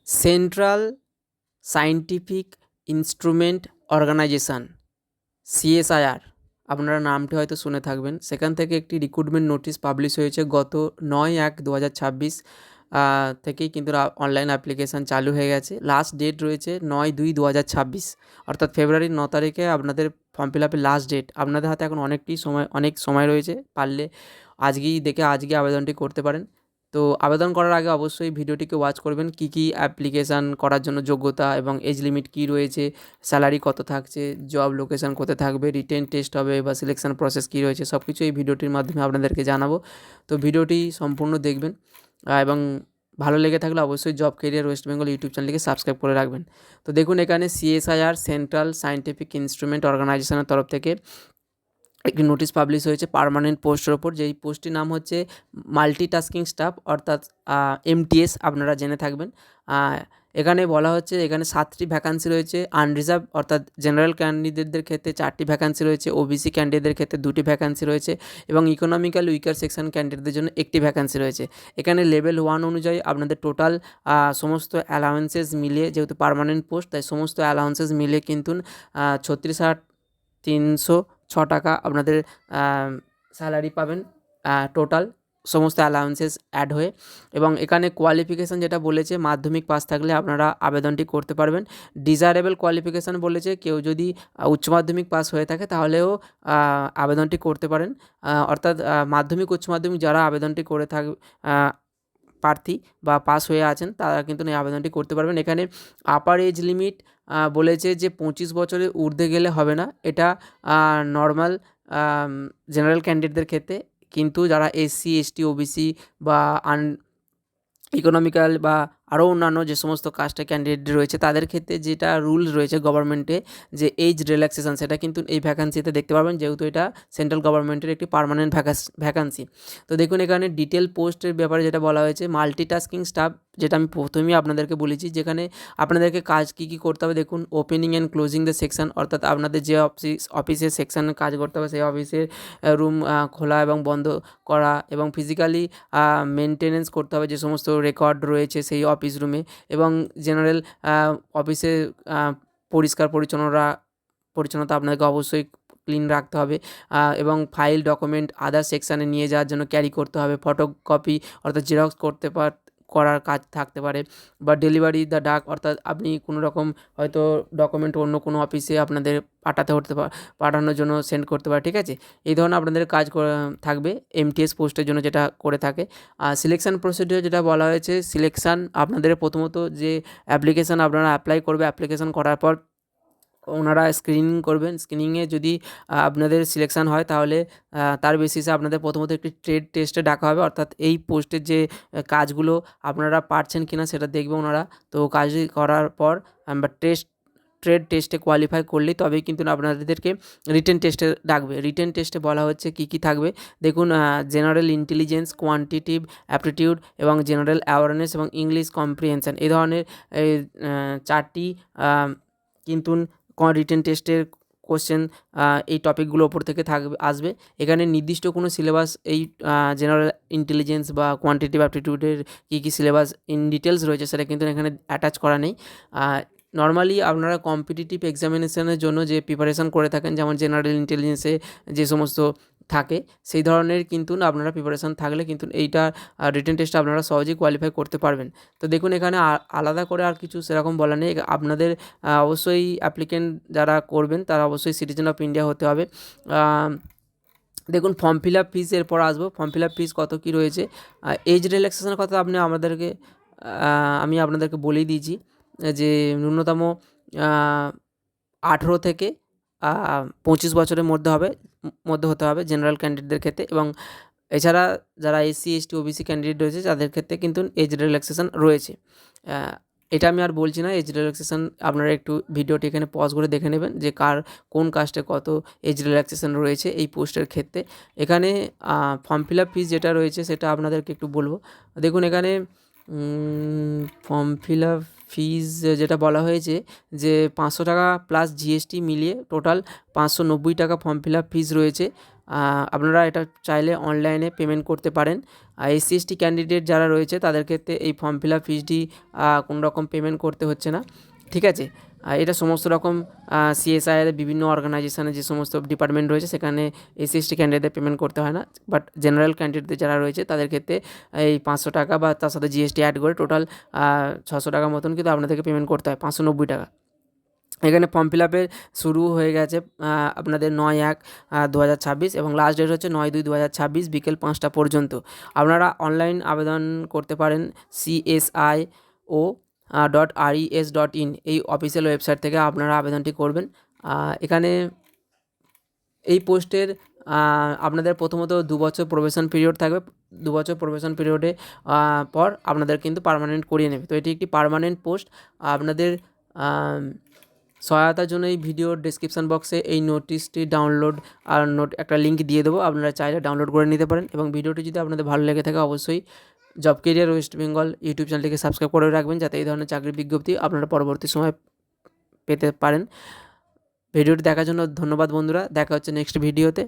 Central scientific instrument organisation, CSIR, আপনারা নামটি হয়তো শুনে থাকবেন। সেখান থেকে একটি রিক্রুটমেন্ট নোটিশ পাবলিশ হয়েছে গত 9/1/2026 থেকেই কিন্তু অনলাইন অ্যাপ্লিকেশান চালু হয়ে গেছে। লাস্ট ডেট রয়েছে 9/2/2026, অর্থাৎ ফেব্রুয়ারির 9 তারিখে আপনাদের ফর্ম ফিল আপের লাস্ট ডেট। আপনাদের হাতে এখন অনেক সময় রয়েছে, পারলে আজকেই দেখে আজকে আবেদনটি করতে পারেন। তো আবেদন করার আগে অবশ্যই ভিডিওটিকে ওয়াচ করবেন, কী কী অ্যাপ্লিকেশান করার জন্য যোগ্যতা এবং এজ লিমিট কী রয়েছে, স্যালারি কত থাকছে, জব লোকেশান কোথায় থাকবে, রিটেন টেস্ট হবে বা সিলেকশন প্রসেস কী রয়েছে, সব কিছু এই ভিডিওটির মাধ্যমে আপনাদেরকে জানাবো। তো ভিডিওটি সম্পূর্ণ দেখবেন এবং ভালো লেগে থাকলে অবশ্যই job career West Bengal YouTube চ্যানেলকে সাবস্ক্রাইব করে রাখবেন। তো দেখুন, এখানে সিএসআইআর সেন্ট্রাল সায়েন্টিফিক ইনস্ট্রুমেন্ট অর্গানাইজেশনের তরফ থেকে একটি নোটিশ পাবলিশ হয়েছে পার্মানেন্ট পোস্টের ওপর, যেই পোস্টটির নাম হচ্ছে মাল্টিটাস্কিং স্টাফ, অর্থাৎ এমটিএস আপনারা জেনে থাকবেন। এখানে বলা হচ্ছে এখানে 7টি ভ্যাকান্সি রয়েছে। আনরিজার্ভ অর্থাৎ জেনারেল ক্যান্ডিডেটদের ক্ষেত্রে 4টি ভ্যাকান্সি রয়েছে, ওবিসি ক্যান্ডিডেটদের ক্ষেত্রে 2টি ভ্যাকান্সি রয়েছে এবং ইকোনমিক্যাল উইকার সেকশন ক্যান্ডিডেটদের জন্য 1টি ভ্যাকান্সি রয়েছে। এখানে লেভেল 1 অনুযায়ী আপনাদের টোটাল সমস্ত অ্যালাউন্সেস মিলিয়ে, যেহেতু পার্মানেন্ট পোস্ট তাই সমস্ত অ্যালাউন্সেস মিলিয়ে কিন্তু 36,306 টাকা আপনাদের স্যালারি পাবেন টোটাল সমস্ত অ্যালাউন্সেস অ্যাড হয়ে। এবং এখানে কোয়ালিফিকেশান যেটা বলেছে, মাধ্যমিক পাস থাকলে আপনারা আবেদনটি করতে পারবেন। ডিজায়ারেবল কোয়ালিফিকেশান বলেছে, কেউ যদি উচ্চ মাধ্যমিক পাস হয়ে থাকে তাহলেও আবেদনটি করতে পারেন। অর্থাৎ মাধ্যমিক উচ্চ মাধ্যমিক যারা আবেদনটি করে প্রার্থী বা পাস হয়ে আছেন তারা কিন্তু এই আবেদনটি করতে পারবেন। এখানে আপার এজ লিমিট বলেছে যে 25 বছরের ঊর্ধ্বে গেলে হবে না, এটা নর্মাল জেনারেল ক্যান্ডিডেটদের ক্ষেত্রে। কিন্তু যারা এসসি এসটি ওবিসি বা ইকোনমিক্যাল বা আরও অন্যান্য যে সমস্ত কাস্টের ক্যান্ডিডেট রয়েছে তাদের ক্ষেত্রে যেটা রুলস রয়েছে গভর্নমেন্টে, যে এজ রিল্যাক্সেশন, সেটা কিন্তু এই ভ্যাকান্সিতে দেখতে পারবেন, যেহেতু এটা সেন্ট্রাল গভর্নমেন্টের একটি পার্মানেন্ট ভ্যাকান্সি। তো দেখুন, এখানে ডিটেল পোস্টের ব্যাপারে যেটা বলা হয়েছে, মাল্টিটাস্কিং স্টাফ, যেটা আমি প্রথমেই আপনাদেরকে বলেছি, যেখানে আপনাদেরকে কাজ কী কী করতে হবে। দেখুন, opening and closing the section, অর্থাৎ আপনাদের যে অফিসের সেকশানে কাজ করতে হবে সেই অফিসের রুম খোলা এবং বন্ধ করা, এবং ফিজিক্যালি মেনটেনেন্স করতে হবে যে সমস্ত রেকর্ড রয়েছে সেই অফিস রুমে, এবং জেনারেল অফিসে পরিষ্কার পরিচ্ছন্নতা আপনাকে অবশ্যই ক্লিন রাখতে হবে, এবং ফাইল ডকুমেন্ট আদার সেকশানে নিয়ে যাওয়ার জন্য ক্যারি করতে হবে। ফটোকপি অর্থাৎ জেরক্স করার কাজ থাকতে পারে, বা ডেলিভারি দ্য ডাক, অর্থাৎ আপনি কোনো রকম হয়তো ডকুমেন্ট অন্য কোনো অফিসে আপনাদের পাঠানোর জন্য সেন্ড করতে পারে, ঠিক আছে। এই ধরনের আপনাদের কাজ থাকবে এমটিএস পোস্টের জন্য, যেটা করে থাকে। সিলেকশান প্রসিডিওর যেটা বলা হয়েছে, সিলেকশান আপনাদের প্রথমত যে অ্যাপ্লিকেশান আপনারা অ্যাপ্লাই করবে, অ্যাপ্লিকেশান করার পর ওনারা স্ক্রিনিং করবেন। স্ক্রিনিংয়ে যদি আপনাদের সিলেকশান হয় তাহলে তার বেসিসে আপনাদের প্রথমত একটি ট্রেড টেস্টে ডাকা হবে, অর্থাৎ এই পোস্টের যে কাজগুলো আপনারা পারছেন কিনা সেটা দেখবে ওনারা। তো কাজ করার পর বা ট্রেড টেস্টে কোয়ালিফাই করলেই তবেই কিন্তু আপনাদেরকে রিটেন টেস্টে ডাকবে। রিটেন টেস্টে বলা হচ্ছে কী কী থাকবে। দেখুন, জেনারেল ইন্টেলিজেন্স, কোয়ান্টিটিভ অ্যাপটিটিউড এবং জেনারেল অ্যাওয়ারনেস এবং ইংলিশ কম্প্রিহেনশন, এই ধরনের 4টি কিন্তু রিটেন টেস্টের কোশ্চেন এই টপিকগুলোর ওপর থেকে আসবে। এখানে নির্দিষ্ট কোনো সিলেবাস এই জেনারেল ইন্টেলিজেন্স বা কোয়ান্টিটিভ অ্যাপটিটিউডের কী কী সিলেবাস ইন ডিটেলস রয়েছে সেটা কিন্তু এখানে অ্যাটাচ করা নেই। নর্মালি আপনারা কম্পিটিটিভ এক্সামিনেশনের জন্য যে প্রিপারেশান করে থাকেন, যেমন জেনারেল ইন্টেলিজেন্সে যে সমস্ত থাকে সেই ধরনের কিন্তু আপনারা প্রিপারেশান থাকলে কিন্তু এইটা রিটেন টেস্টে আপনারা সহজেই কোয়ালিফাই করতে পারবেন। তো দেখুন, এখানে আলাদা করে আর কিছু সেরকম বলা নেই। আপনাদের অবশ্যই অ্যাপ্লিকেন্ট যারা করবেন তারা অবশ্যই সিটিজেন অফ ইন্ডিয়া হতে হবে। দেখুন, ফর্ম ফিল আপ ফিস এরপর আসবো। ফর্ম ফিল আপ ফিস কত কী রয়েছে। এজ রিল্যাক্সেশনের কথা আমি আপনাদেরকে বলেই দিয়েছি, যে ন্যূনতম 18 থেকে 25 বছরের মধ্যে হতে হবে জেনারেল ক্যান্ডিডেটদের ক্ষেত্রে, এবং এছাড়া যারা এসসি এসটি ওবিসি ক্যান্ডিডেট রয়েছে তাদের ক্ষেত্রে কিন্তু এজ রিল্যাক্সেশন রয়েছে। এটা আমি আর বলছি না, এজ রিল্যাক্সেশন আপনারা একটু ভিডিওটি এখানে পজ করে দেখে নেবেন যে কোন কাস্টে কত এজ রিল্যাক্সেশন রয়েছে এই পোস্টের ক্ষেত্রে। এখানে ফর্ম ফিল আপ ফিস যেটা রয়েছে সেটা আপনাদেরকে একটু বলবো। দেখুন, এখানে ফর্ম ফিল আপ ফিস যেটা বলা হয়েছে যে 500 টাকা প্লাস জিএসটি মিলিয়ে টোটাল 590 টাকা ফর্ম ফিল আপ ফিস রয়েছে। আপনারা এটা চাইলে অনলাইনে পেমেন্ট করতে পারেন। এসসি এসটি ক্যান্ডিডেট যারা রয়েছে তাদের ক্ষেত্রে এই ফর্ম ফিল আপ ফিসটি কোনো রকম পেমেন্ট করতে হচ্ছে না, ঠিক আছে। এটা সমস্ত রকম সিএসআইয়ের বিভিন্ন অর্গানাইজেশনে যে সমস্ত ডিপার্টমেন্ট রয়েছে সেখানে এসসি এসটি ক্যান্ডিডেটদের পেমেন্ট করতে হয় না, বাট জেনারেল ক্যান্ডিডেটদের যারা রয়েছে তাদের ক্ষেত্রে এই 500 টাকা বা তার সাথে জিএসটি অ্যাড করে টোটাল 600 টাকা মতন কিন্তু আপনাদেরকে পেমেন্ট করতে হয়, 590 টাকা। এখানে ফর্ম ফিল আপের শুরু হয়ে গেছে আপনাদের 9/1/2026 এবং লাস্ট ডেট হচ্ছে 9/2/2026 বিকেল 5টা পর্যন্ত। আপনারা অনলাইন আবেদন করতে পারেন CSIO.RES.in এই অফিসিয়াল ওয়েবসাইট থেকে আপনারা আবেদনটি করবেন। এখানে এই পোস্টের আপনাদের প্রথমত 2 বছর প্রবেশন পিরিয়ড থাকবে। 2 বছর প্রবেশন পিরিয়ডে পর আপনাদের কিন্তু পার্মানেন্ট করিয়ে নেবে। তো এটি একটি পার্মানেন্ট পোস্ট। আপনাদের সহায়তার জন্য এই ভিডিওর ডেসক্রিপশন বক্সে এই নোটিশটি ডাউনলোড আর একটা লিঙ্ক দিয়ে দেবো, আপনারা চাইলে ডাউনলোড করে নিতে পারেন। এবং ভিডিওটি যদি আপনাদের ভালো লেগে থাকে অবশ্যই job career West Bengal YouTube চ্যানেলটিকে সাবস্ক্রাইব করে রাখবেন, যাতে এই ধরনের চাকরির বিজ্ঞপ্তি আপনারা পরবর্তী সময় পেতে পারেন। ভিডিওটি দেখার জন্য ধন্যবাদ বন্ধুরা, দেখা হচ্ছে নেক্সট ভিডিওতে।